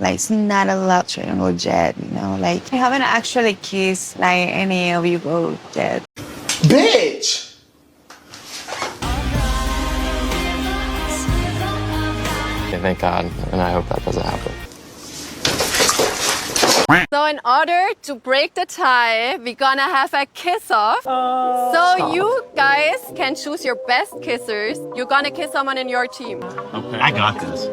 Like, it's not a love triangle yet, you know? Like, I haven't actually kissed, like, any of you both yet. Bitch! Thank God, and I hope that doesn't happen. So in order to break the tie, we're gonna have a kiss-off. So you guys can choose your best kissers. You're gonna kiss someone in your team. Okay. I got this.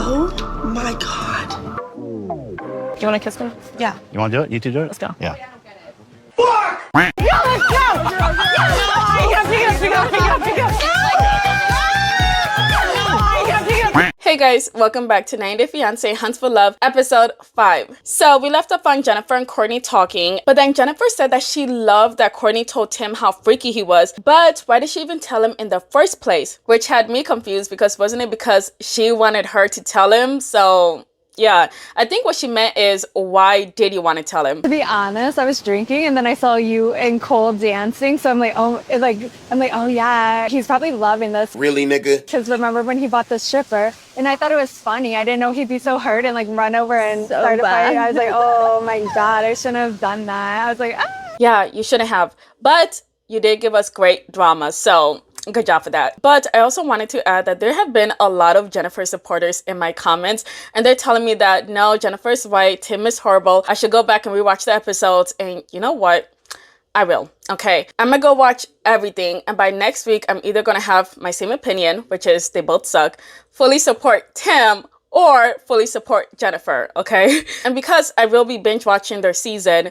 Oh my God. You want to kiss me? Yeah. You want to do it? You two do it? Let's go. Yeah. Fuck! Yeah, let's go! Pick it up. Hey guys, welcome back to 90 Day Fiancé Hunts for Love, episode 5. So we left off on Jennifer and Courtney talking, but then Jennifer said that she loved that Courtney told Tim how freaky he was, but why did she even tell him in the first place? Which had me confused because wasn't it because she wanted her to tell him? So yeah, I think what she meant is, why did you want to tell him? To be honest, I was drinking and then I saw you and Colt dancing. So I'm like, oh yeah, he's probably loving this. Really, nigga? Because remember when he bought the stripper? And I thought it was funny. I didn't know he'd be so hurt and like run over and start a fight. I was like, oh my God, I shouldn't have done that. I was like, ah. Yeah, you shouldn't have. But you did give us great drama. So good job for that. But I also wanted to add that there have been a lot of Jennifer supporters in my comments, and they're telling me that no, Jennifer's right, Tim is horrible. I should go back and rewatch the episodes. And you know what? I will. Okay, I'm gonna go watch everything, and by next week I'm either gonna have my same opinion, which is they both suck, fully support Tim, or fully support Jennifer. Okay, and because I will be binge watching their season,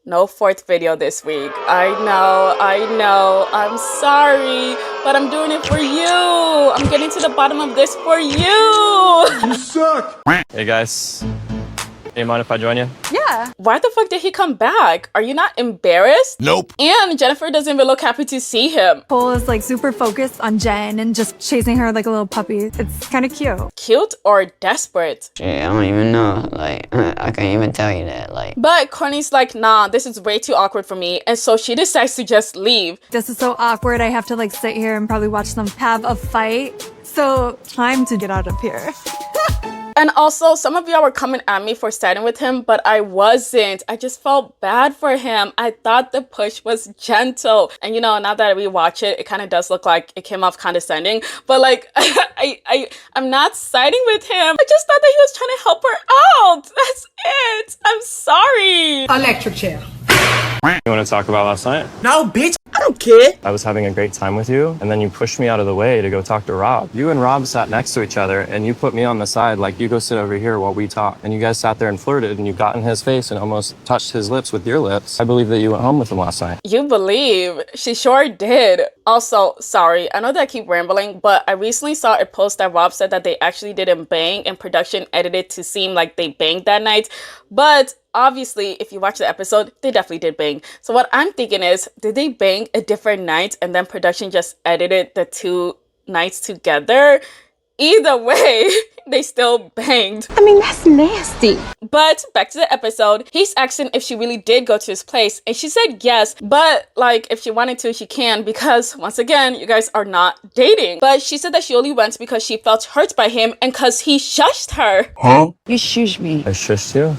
no fourth video this week. I know, I'm sorry, but I'm doing it for you. I'm getting to the bottom of this for you. You suck! Hey guys, do you mind if I join you? Yeah. Why the fuck did he come back? Are you not embarrassed? Nope. And Jennifer doesn't even look happy to see him. Cole is like super focused on Jen and just chasing her like a little puppy. It's kind of cute. Cute or desperate? Shit, I don't even know. Like, I can't even tell you that. Like, But Courtney's like, nah, this is way too awkward for me. And so she decides to just leave. This is so awkward. I have to like sit here and probably watch them have a fight. So time to get out of here. And also, some of y'all were coming at me for siding with him, but I wasn't. I just felt bad for him. I thought the push was gentle. And you know, now that I rewatch it, it kind of does look like it came off condescending. But like, I'm not siding with him. I just thought that he was trying to help her out. That's it. I'm sorry. Electric chair. You want to talk about last night? No, bitch, I don't care. I was having a great time with you, and then you pushed me out of the way to go talk to Rob. You and Rob sat next to each other, and you put me on the side like, you go sit over here while we talk. And you guys sat there and flirted, and you got in his face and almost touched his lips with your lips. I believe that you went home with him last night. You believe? She sure did. Also, sorry, I know that I keep rambling, but I recently saw a post that Rob said that they actually didn't bang and production edited to seem like they banged that night. But obviously, if you watch the episode, they definitely did bang. So what I'm thinking is, did they bang a different night and then production just edited the two nights together? Either way, they still banged. I mean, that's nasty. But back to the episode, he's asking if she really did go to his place, and she said yes, but like if she wanted to, she can, because once again, you guys are not dating. But she said that she only went because she felt hurt by him and because he shushed her. Huh? You shushed me. I shushed you?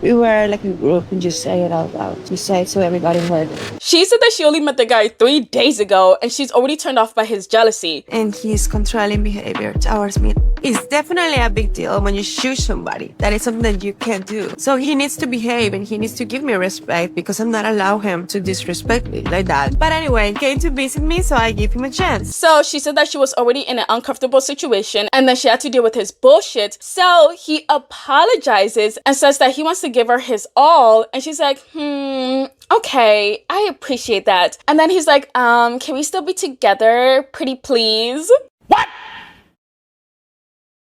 We were like a group and just say it out loud. You say it so everybody heard it. She said that she only met the guy 3 days ago and she's already turned off by his jealousy. And his controlling behavior towards me. It's definitely a big deal when you shoot somebody. That is something that you can't do. So he needs to behave and he needs to give me respect because I'm not allow him to disrespect me like that. But anyway, he came to visit me, so I give him a chance. So she said that she was already in an uncomfortable situation and then she had to deal with his bullshit. So he apologizes and says that he wants to give her his all. And she's like, okay, I appreciate that. And then he's like, can we still be together, pretty please? What?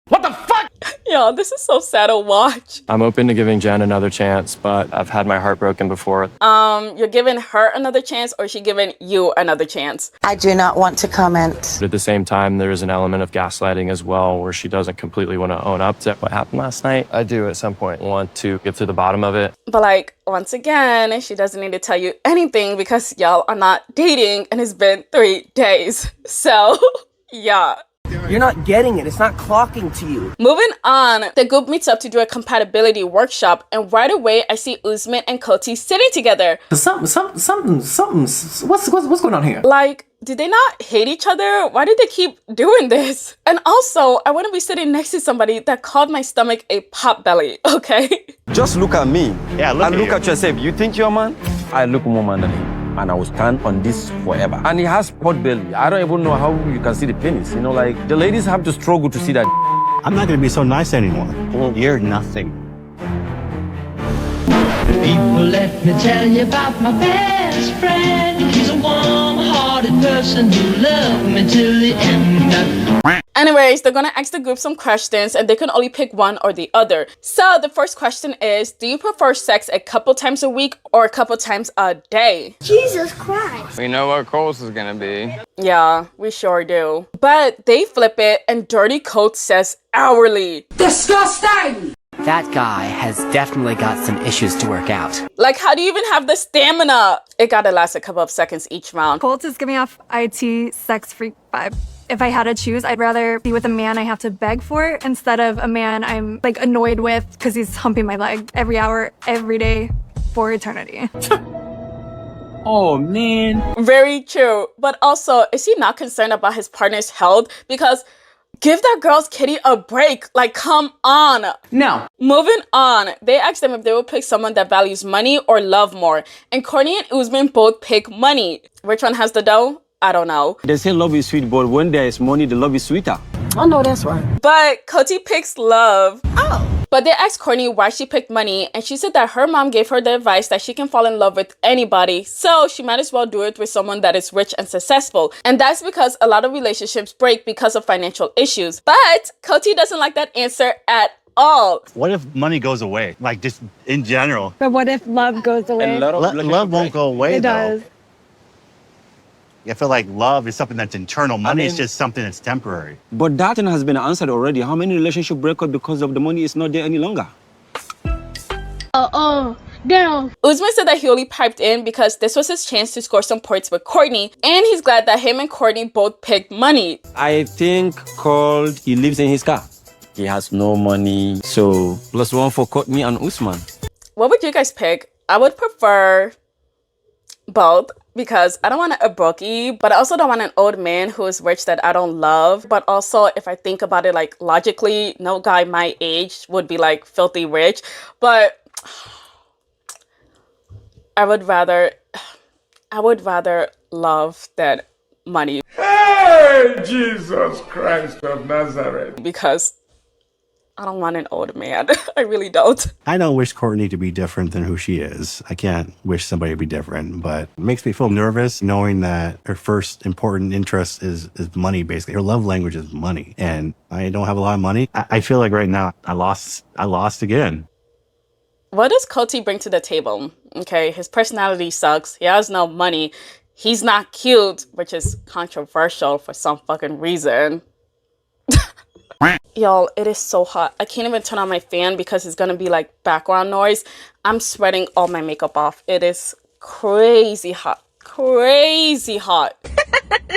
What the fuck? Yo, this is so sad to watch. I'm open to giving Jen another chance, but I've had my heart broken before. You're giving her another chance, or is she giving you another chance? I do not want to comment. But at the same time, there is an element of gaslighting as well, where she doesn't completely want to own up to what happened last night. I do at some point want to get to the bottom of it. But like, once again, she doesn't need to tell you anything because y'all are not dating and it's been 3 days. So, yeah. You're not getting it. It's not clocking to you. Moving on, the group meets up to do a compatibility workshop, and right away I see Usman and Courtney sitting together. Something's what's going on here? Like, did they not hate each other? Why did they keep doing this? And also, I want to be sitting next to somebody that called my stomach a pot belly, okay? Just look at me. Yeah, look and at look you. at yourself. You think you're a man? I look more man than him. And I will stand on this forever. And he has pot belly. I don't even know how you can see the penis. You know, like, the ladies have to struggle to see that. I'm not gonna be so nice anymore. You're nothing. People, let me tell you about my best friend. He's a warm-hearted person who loved me till the end. Anyways, they're gonna ask the group some questions and they can only pick one or the other. So the first question is, do you prefer sex a couple times a week or a couple times a day? Jesus Christ. We know what Colt is gonna be. Yeah, we sure do. But they flip it and Dirty Colt says hourly. Disgusting! That guy has definitely got some issues to work out. Like, how do you even have the stamina? It gotta last a couple of seconds each round. Colt is giving off IT sex freak vibe. If I had to choose, I'd rather be with a man I have to beg for instead of a man I'm like annoyed with because he's humping my leg every hour, every day for eternity. Oh, man. Very true. But also, is he not concerned about his partner's health? Because give that girl's kitty a break. Like, come on. No. Moving on, they asked them if they would pick someone that values money or love more. And Courtney and Usman both pick money. Which one has the dough? I don't know. They say love is sweet, but when there is money, the love is sweeter. I know that's right. But Courtney picks love. Oh. But they asked Courtney why she picked money, and she said that her mom gave her the advice that she can fall in love with anybody, so she might as well do it with someone that is rich and successful. And that's because a lot of relationships break because of financial issues. But Courtney doesn't like that answer at all. What if money goes away? Like, just in general. But what if love goes away? Love won't go away, It though. does. I feel like love is something that's internal. Money is just something that's temporary. But that thing has been answered already. How many relationships break up because of the money is not there any longer? Damn. Usman said that he only piped in because this was his chance to score some points with Courtney, and he's glad that him and Courtney both picked money. I think Colt, he lives in his car. He has no money. So, +1 for Courtney and Usman. What would you guys pick? I would prefer both because I don't want a brokey, but I also don't want an old man who is rich that I don't love. But also, if I think about it, like, logically, no guy my age would be like filthy rich. But I would rather love than money. Hey, Jesus Christ of Nazareth. Because I don't want an old man. I really don't. I don't wish Courtney to be different than who she is. I can't wish somebody to be different, but it makes me feel nervous knowing that her first important interest is money, basically. Her love language is money. And I don't have a lot of money. I feel like right now I lost again. What does Courtney bring to the table? Okay, his personality sucks. He has no money. He's not cute, which is controversial for some fucking reason. Y'all, it is so hot. I can't even turn on my fan because it's gonna be like background noise. I'm sweating all my makeup off. It is crazy hot. Crazy hot.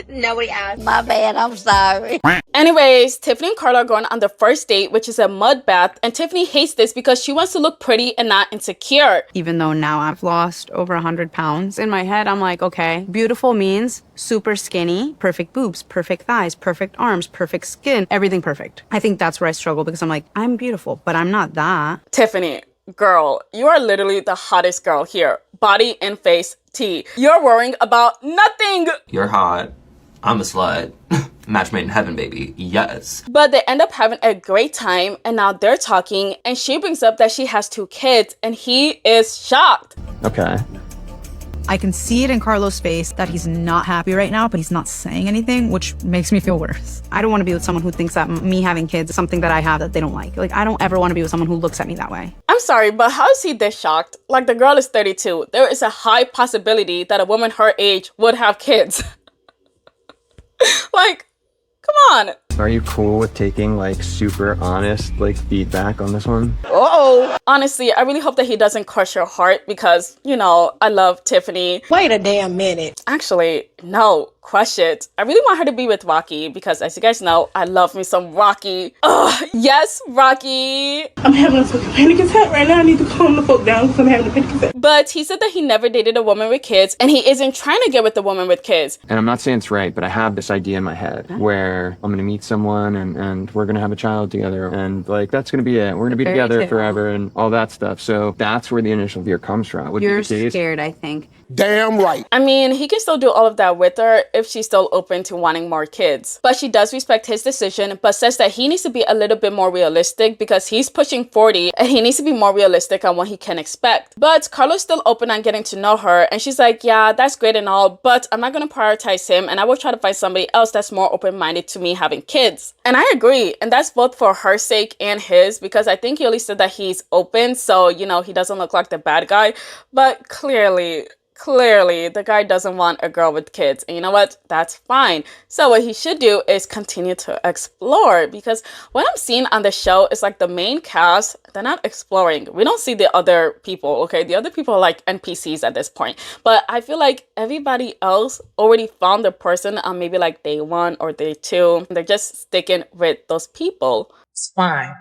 Nobody asked. My bad, I'm sorry. Anyways, Tiffany and Carlo are going on their first date, which is a mud bath. And Tiffany hates this because she wants to look pretty and not insecure. Even though now I've lost over 100 pounds, in my head, I'm like, okay, beautiful means super skinny, perfect boobs, perfect thighs, perfect arms, perfect skin, everything perfect. I think that's where I struggle because I'm like, I'm beautiful, but I'm not that. Tiffany, girl, you are literally the hottest girl here. Body and face T. You're worrying about nothing. You're hot. I'm a slut. Match made in heaven, baby. Yes. But they end up having a great time, and now they're talking, and she brings up that she has 2 kids, and he is shocked. Okay. I can see it in Carlo's face that he's not happy right now, but he's not saying anything, which makes me feel worse. I don't want to be with someone who thinks that me having kids is something that I have that they don't like. Like, I don't ever want to be with someone who looks at me that way. I'm sorry, but how is he this shocked? Like, the girl is 32. There is a high possibility that a woman her age would have kids. Like, come on. Are you cool with taking like super honest like feedback on this one? Uh-oh. Honestly, I really hope that he doesn't crush your heart because, you know, I love Tiffany. Wait a damn minute. Actually, No, crush it. I really want her to be with Rocky because, as you guys know, I love me some Rocky. Ugh, yes, Rocky. I'm having a fucking panic attack right now. I need to calm the fuck down because I'm having a panic attack. But he said that he never dated a woman with kids and he isn't trying to get with a woman with kids. And I'm not saying it's right, but I have this idea in my head where I'm going to meet someone and we're going to have a child together. And like, that's going to be it. We're going to be together forever and all that stuff. So that's where the initial fear comes from. You're scared, I think. Damn right. I mean, he can still do all of that with her if she's still open to wanting more kids. But she does respect his decision, but says that he needs to be a little bit more realistic because he's pushing 40 and he needs to be more realistic on what he can expect. But Carlo's still open on getting to know her and she's like, yeah, that's great and all, but I'm not going to prioritize him and I will try to find somebody else that's more open-minded to me having kids. And I agree. And that's both for her sake and his because I think he only said that he's open so, you know, he doesn't look like the bad guy. But clearly, the guy doesn't want a girl with kids. And you know what? That's fine. So what he should do is continue to explore because what I'm seeing on the show is like the main cast, they're not exploring. We don't see the other people, okay? The other people are like NPCs at this point. But I feel like everybody else already found the person on maybe like day 1 or day 2. They're just sticking with those people. It's fine.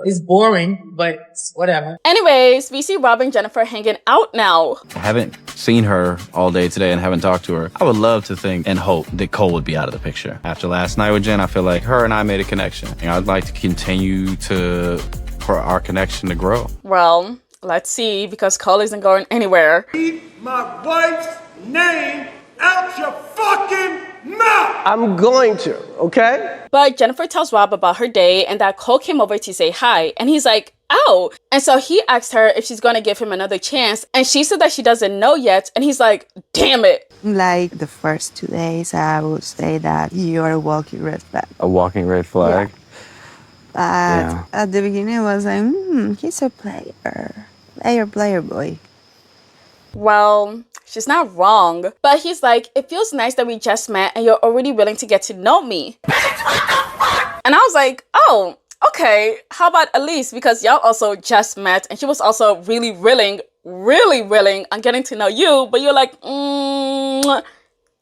It's boring, but whatever. Anyways, we see Rob and Jennifer hanging out now. I haven't seen her all day today and haven't talked to her. I would love to think and hope that Cole would be out of the picture. After last night with Jen, I feel like her and I made a connection. And I'd like to continue for our connection to grow. Well, let's see, because Cole isn't going anywhere. Keep my wife's name out your fucking mouth! I'm going to, okay? But Jennifer tells Rob about her day and that Cole came over to say hi. And he's like, oh. And so he asked her if she's going to give him another chance. And she said that she doesn't know yet. And he's like, damn it. Like the first 2 days, I would say that you're a walking red flag. A walking red flag? Yeah. But at the beginning, I was like, he's a player boy. Well, she's not wrong. But he's like, it feels nice that we just met and you're already willing to get to know me. And I was like, oh, okay. How about Elise? Because y'all also just met and she was also really willing on getting to know you. But you're like,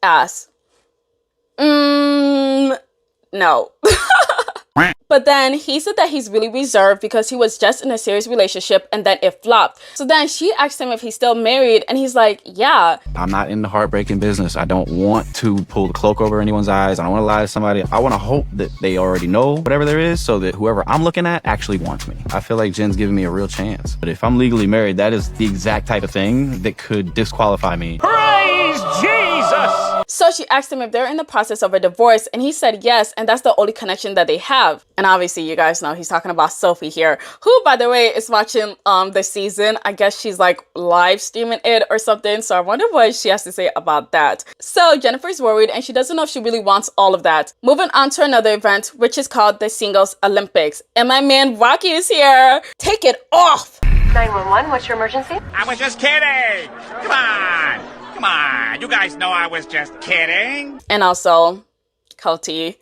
ass. No. But then he said that he's really reserved because he was just in a serious relationship and then it flopped. So then she asked him if he's still married and he's like, yeah. I'm not in the heartbreaking business. I don't want to pull the cloak over anyone's eyes. I don't want to lie to somebody. I want to hope that they already know whatever there is so that whoever I'm looking at actually wants me. I feel like Jen's giving me a real chance. But if I'm legally married, that is the exact type of thing that could disqualify me. Praise Jesus! So she asked him if they're in the process of a divorce and he said yes, and that's the only connection that they have. And obviously you guys know he's talking about Sophie here, who by the way is watching the season. I guess she's like live streaming it or something, so I wonder what she has to say about that. So Jennifer's worried and she doesn't know if she really wants all of that. Moving on to another event, which is called the Singles Olympics, and my man Rocky is here. Take it off. 911, what's your emergency? I was just kidding. Come on, you guys know I was just kidding. And also, Colty.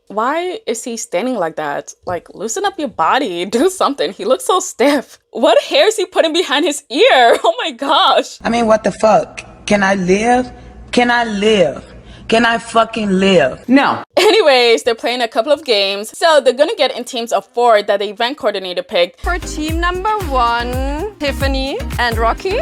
Why is he standing like that? Like, loosen up your body, do something. He looks so stiff. What hair is he putting behind his ear? Oh my gosh. I mean, what the fuck? Can I live? Can I live? Can I fucking live? No. Anyways, they're playing a couple of games. So they're gonna get in teams of 4 that the event coordinator picked. For team number 1, Tiffany and Rocky.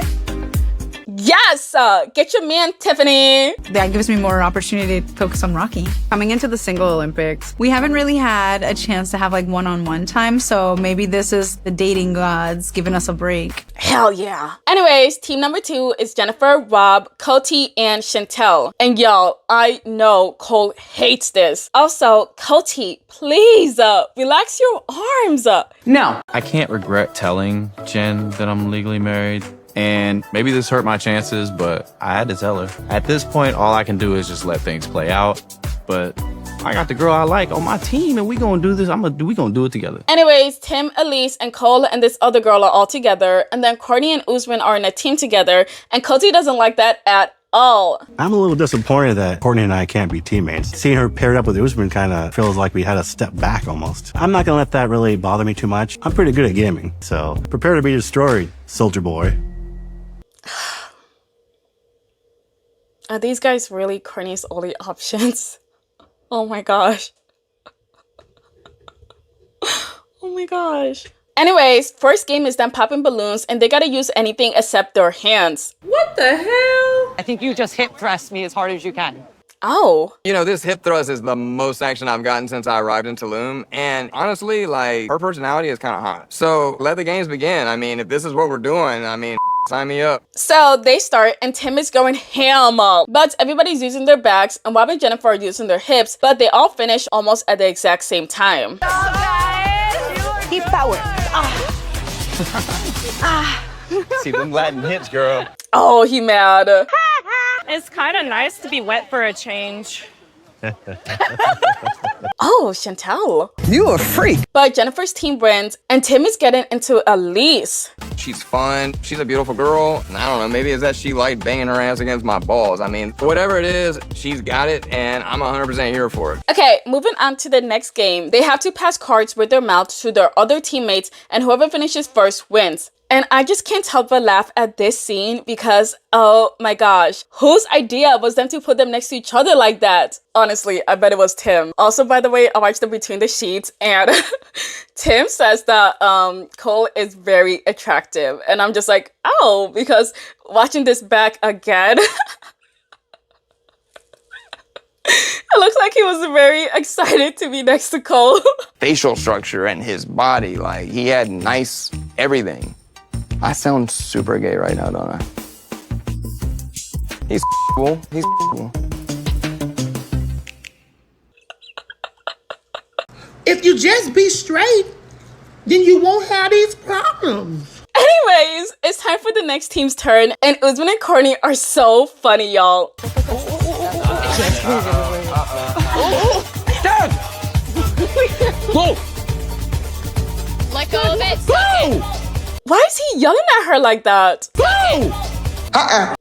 Yes! Get your man, Tiffany! That gives me more opportunity to focus on Rocky. Coming into the Single Olympics, we haven't really had a chance to have like one-on-one time, so maybe this is the dating gods giving us a break. Hell yeah. Anyways, team number 2 is Jennifer, Rob, Courtney, and Chantel. And y'all, I know Cole hates this. Also, Courtney, please, relax your arms. No. I can't regret telling Jen that I'm legally married. And maybe this hurt my chances, but I had to tell her. At this point, all I can do is just let things play out. But I got the girl I like on my team, and we gonna do this. We gonna do it together. Anyways, Tim, Elise, and Cole and this other girl are all together. And then Courtney and Usman are in a team together. And Coty doesn't like that at all. I'm a little disappointed that Courtney and I can't be teammates. Seeing her paired up with Usman kind of feels like we had a step back almost. I'm not gonna let that really bother me too much. I'm pretty good at gaming, so prepare to be destroyed, soldier boy. Are these guys really Courtney's only options? Oh my gosh. Oh my gosh. Anyways, first game is them popping balloons and they gotta use anything except their hands. What the hell? I think you just hip thrust me as hard as you can. Oh. You know, this hip thrust is the most action I've gotten since I arrived in Tulum. And honestly, like, her personality is kind of hot. So let the games begin. I mean, if this is what we're doing, I mean, sign me up. So they start and Tim is going ham. But everybody's using their backs and Rob and Jennifer are using their hips. But they all finish almost at the exact same time. Keep power. See them Latin hips, girl. Oh, he mad. It's kind of nice to be wet for a change. Oh, Chantel. You a freak. But Jennifer's team wins and Tim is getting into Elise. She's fun. She's a beautiful girl. And I don't know, maybe it's that she liked banging her ass against my balls. I mean, whatever it is, she's got it and I'm 100% here for it. Okay, moving on to the next game. They have to pass cards with their mouth to their other teammates and whoever finishes first wins. And I just can't help but laugh at this scene because, oh my gosh, whose idea was them to put them next to each other like that? Honestly, I bet it was Tim. Also, by the way, I watched them Between the Sheets and Tim says that Colt is very attractive. And I'm just like, oh, because watching this back again, it looks like he was very excited to be next to Colt. Facial structure and his body, like, he had nice everything. I sound super gay right now, don't I? He's cool. He's cool. If you just be straight, then you won't have these problems. Anyways, it's time for the next team's turn, and Usman and Courtney are so funny, y'all. Dad! Go! Let go of it. Go! Why is he yelling at her like that? Go!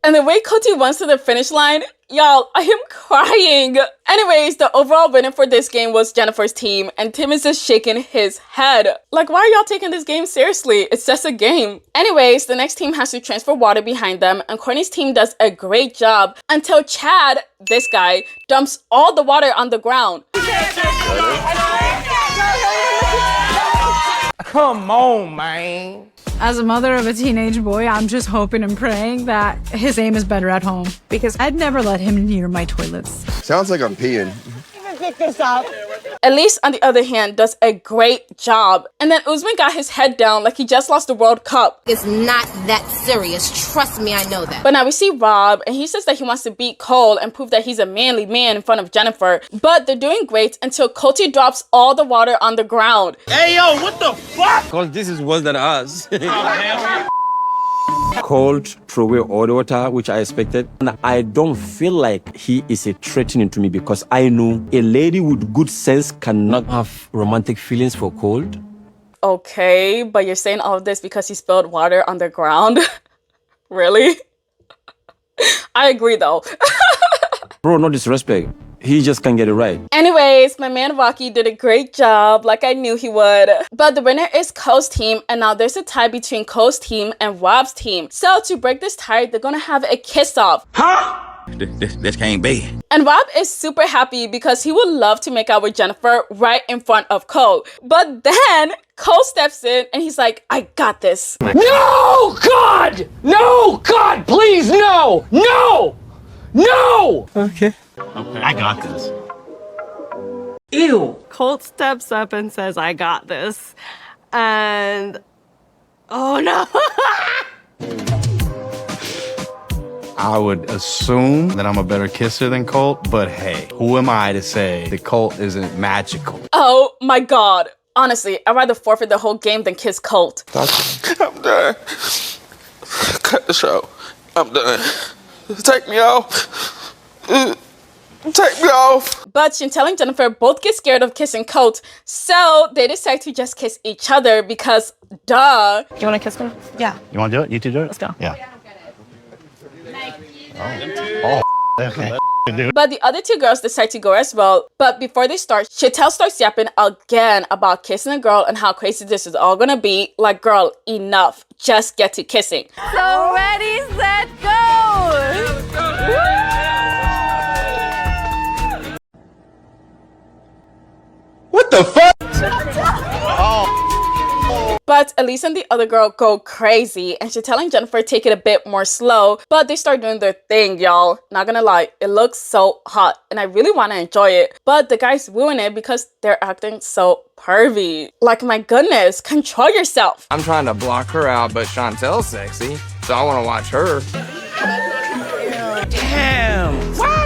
And the way Coty runs to the finish line, y'all, I am crying. Anyways, the overall winner for this game was Jennifer's team, and Tim is just shaking his head. Like, why are y'all taking this game seriously? It's just a game. Anyways, the next team has to transfer water behind them, and Courtney's team does a great job until Chad, this guy, dumps all the water on the ground. Come on, man. As a mother of a teenage boy, I'm just hoping and praying that his aim is better at home because I'd never let him near my toilets. Sounds like I'm peeing. Pick this up. Elise, on the other hand, does a great job. And then Usman got his head down like he just lost the World Cup. It's not that serious. Trust me, I know that. But now we see Rob, and he says that he wants to beat Cole and prove that he's a manly man in front of Jennifer. But they're doing great until Coty drops all the water on the ground. Hey, yo, what the fuck? Because this is worse than us. Colt threw away all the water, which I expected. And I don't feel like he is a threatening to me because I know a lady with good sense cannot have romantic feelings for Colt. Okay, but you're saying all of this because he spilled water on the ground? Really? I agree though. Bro, no disrespect. He just can't get it right. Anyways, my man Rocky did a great job, like I knew he would. But the winner is Cole's team, and now there's a tie between Cole's team and Rob's team. So to break this tie, they're gonna have a kiss-off. Huh? This can't be. And Rob is super happy because he would love to make out with Jennifer right in front of Cole. But then Cole steps in and he's like, I got this. No, God! No, God, please, no! No! No! Okay. I got this. Ew. Colt steps up and says, I got this. And, oh no. I would assume that I'm a better kisser than Colt, but hey, who am I to say that Colt isn't magical? Oh my God. Honestly, I'd rather forfeit the whole game than kiss Colt. I'm done. Cut the show. I'm done. Take me off. Take me off. But Chantel and Jennifer both get scared of kissing Colt, so they decide to just kiss each other because, duh. You want to kiss me? Yeah. You want to do it? You two do it? Let's go. Yeah. Oh, okay. But the other two girls decide to go as well. But before they start, Chantel starts yapping again about kissing a girl and how crazy this is all gonna be. Like, girl, enough. Just get to kissing. So ready, set, go! What the fuck? But Elise and the other girl go crazy, and she's telling Jennifer take it a bit more slow, but they start doing their thing, y'all. Not gonna lie, it looks so hot, and I really want to enjoy it, but the guys ruin it because they're acting so pervy. Like, my goodness, control yourself. I'm trying to block her out, but Chantel's sexy, so I want to watch her. Damn! What?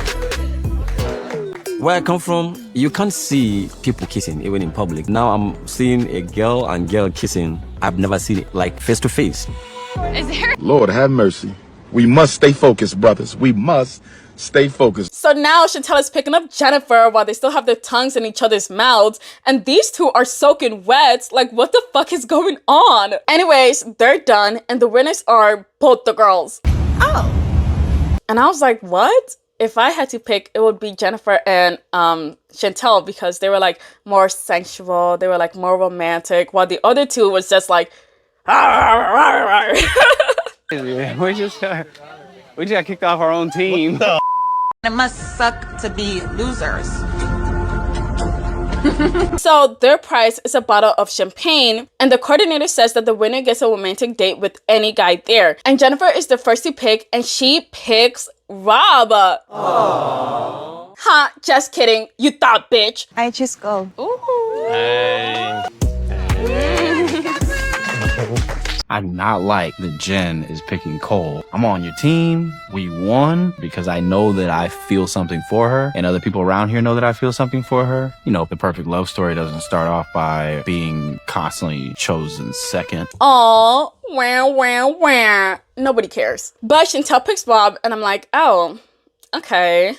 Where I come from, you can't see people kissing even in public. Now I'm seeing a girl and girl kissing. I've never seen it like face to face. Is there? Lord have mercy. We must stay focused, brothers. We must stay focused. So now Chantel is picking up Jennifer while they still have their tongues in each other's mouths, and these two are soaking wet. Like, what the fuck is going on? Anyways, they're done, and the winners are both the girls. Oh. And I was like, what? If I had to pick, it would be Jennifer and Chantel, because they were like more sensual, they were like more romantic, while the other two was just like, we just got kicked off our own team. It must suck to be losers. So their prize is a bottle of champagne, and the coordinator says that the winner gets a romantic date with any guy there. And Jennifer is the first to pick, and she picks Rob. Aww. Huh, just kidding. You thought, bitch. I just go. Ooh. Hey. I do not like that Jen is picking Cole. I'm on your team. We won because I know that I feel something for her, and other people around here know that I feel something for her. You know, the perfect love story doesn't start off by being constantly chosen second. Aw, wah. Nobody cares. But Chantel picks Bob, and I'm like, oh, okay.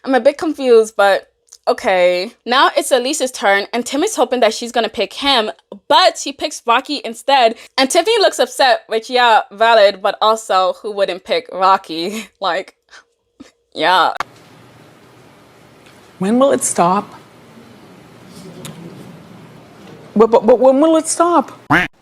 I'm a bit confused, but okay. Now it's Elise's turn, and Tim is hoping that she's gonna pick him, but she picks Rocky instead. And Tiffany looks upset, which, yeah, valid, but also, who wouldn't pick Rocky? Like, yeah. When will it stop? But when will it stop?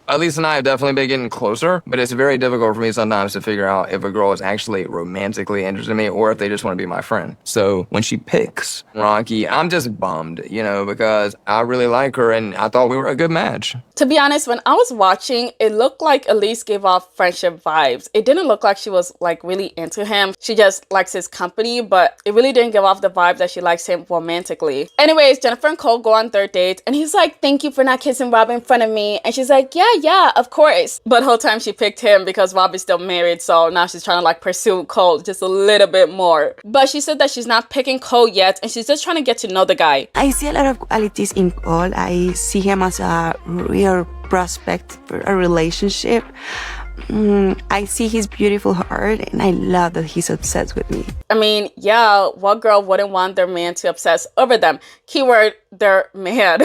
Elise and I have definitely been getting closer, but it's very difficult for me sometimes to figure out if a girl is actually romantically interested in me or if they just want to be my friend. So when she picks Rocky, I'm just bummed, you know, because I really like her and I thought we were a good match. To be honest, when I was watching, it looked like Elise gave off friendship vibes. It didn't look like she was like really into him. She just likes his company, but it really didn't give off the vibe that she likes him romantically. Anyways, Jennifer and Cole go on their date, and he's like, thank you for not kissing Rob in front of me. And she's like, yeah, of course. But the whole time she picked him because Rob is still married, so now she's trying to like pursue Cole just a little bit more. But she said that she's not picking Cole yet, and she's just trying to get to know the guy. I see a lot of qualities in Colt. I see him as a real prospect for a relationship. I see his beautiful heart, and I love that he's obsessed with me. I mean, yeah, what girl wouldn't want their man to obsess over them? Keyword, their man.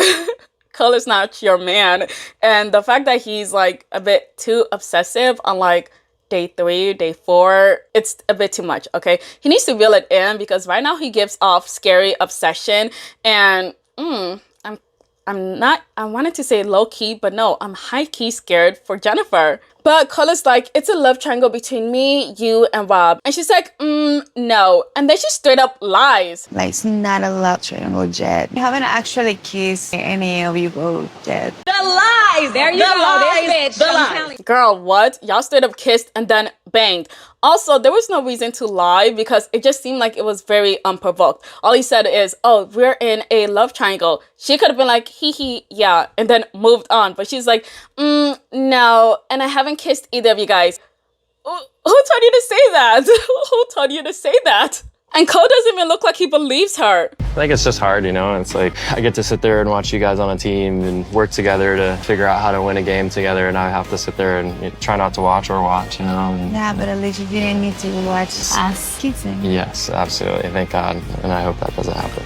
Cole is not your man. And the fact that he's like a bit too obsessive on like day 3, day 4, it's a bit too much, okay? He needs to reel it in, because right now he gives off scary obsession, and I wanted to say low-key, but no, I'm high-key scared for Jennifer. But Cole is like, it's a love triangle between me, you, and Rob. And she's like, no. And then she straight up lies. Like, it's not a love triangle yet. You haven't actually kissed any of you both yet. The lies! There you go, this bitch. I'm telling you. Girl, what? Y'all straight up kissed and then banged. Also, there was no reason to lie, because it just seemed like it was very unprovoked. All he said is, oh, we're in a love triangle. She could have been like, hee, yeah, and then moved on. But she's like, no, and I haven't kissed either of you guys. Who told you to say that? Who told you to say that? And Cole doesn't even look like he believes her. I think it's just hard, you know? It's like, I get to sit there and watch you guys on a team and work together to figure out how to win a game together, and I have to sit there and try not to watch, you know? And yeah, but at least you didn't need to watch us kissing. yes, absolutely. Thank God. And I hope that doesn't happen.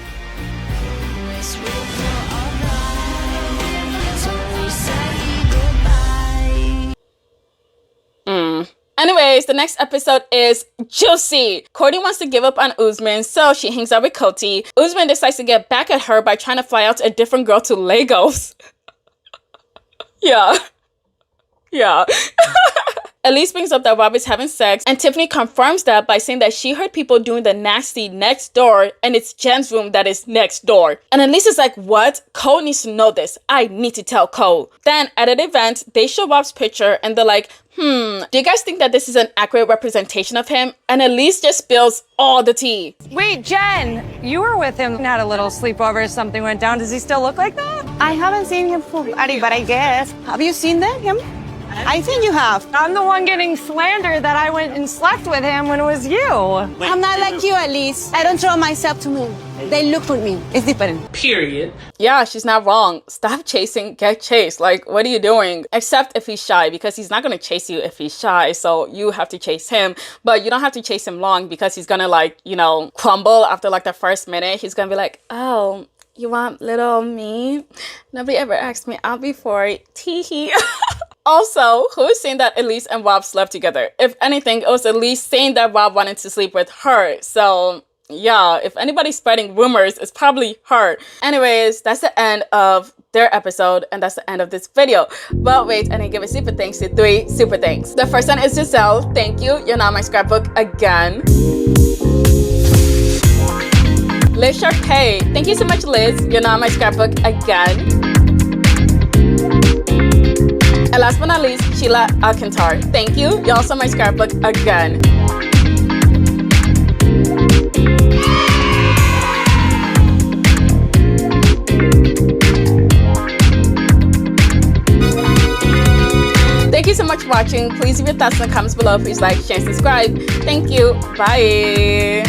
Anyways, the next episode is juicy. Courtney wants to give up on Usman, so she hangs out with Coty. Usman decides to get back at her by trying to fly out a different girl to Lagos. Yeah. Elise brings up that Rob is having sex, and Tiffany confirms that by saying that she heard people doing the nasty next door, and it's Jen's room that is next door. And Elise is like, what? Cole needs to know this. I need to tell Cole. Then at an event, they show Rob's picture, and they're like, do you guys think that this is an accurate representation of him? And Elise just spills all the tea. Wait, Jen, you were with him, had a little sleepover, something went down. Does he still look like that? I haven't seen him for Ari, but I guess. Have you seen him? I think you have. I'm the one getting slandered that I went and slept with him when it was you. I'm not like you, Elise. I don't throw myself to men. They look for me. It's different. Period. Yeah, she's not wrong. Stop chasing, get chased. Like, what are you doing? Except if he's shy, because he's not going to chase you if he's shy. So you have to chase him, but you don't have to chase him long because he's going to, like, you know, crumble after like the first minute. He's going to be like, oh, you want little me? Nobody ever asked me out before. Teehee. Also, who's saying that Elise and Rob slept together? If anything, it was Elise saying that Rob wanted to sleep with her. So yeah, if anybody's spreading rumors, it's probably her. Anyways, that's the end of their episode, and that's the end of this video. But wait, I need to give a super thanks to 3 super thanks. The first one is Giselle. Thank you. You're not my scrapbook again. Liz Sharpay. Thank you so much, Liz. You're not my scrapbook again. And last but not least, Sheila Alcantar. Thank you. You're also my scrapbook again. Thank you so much for watching. Please leave your thoughts in the comments below. Please like, share, and subscribe. Thank you. Bye.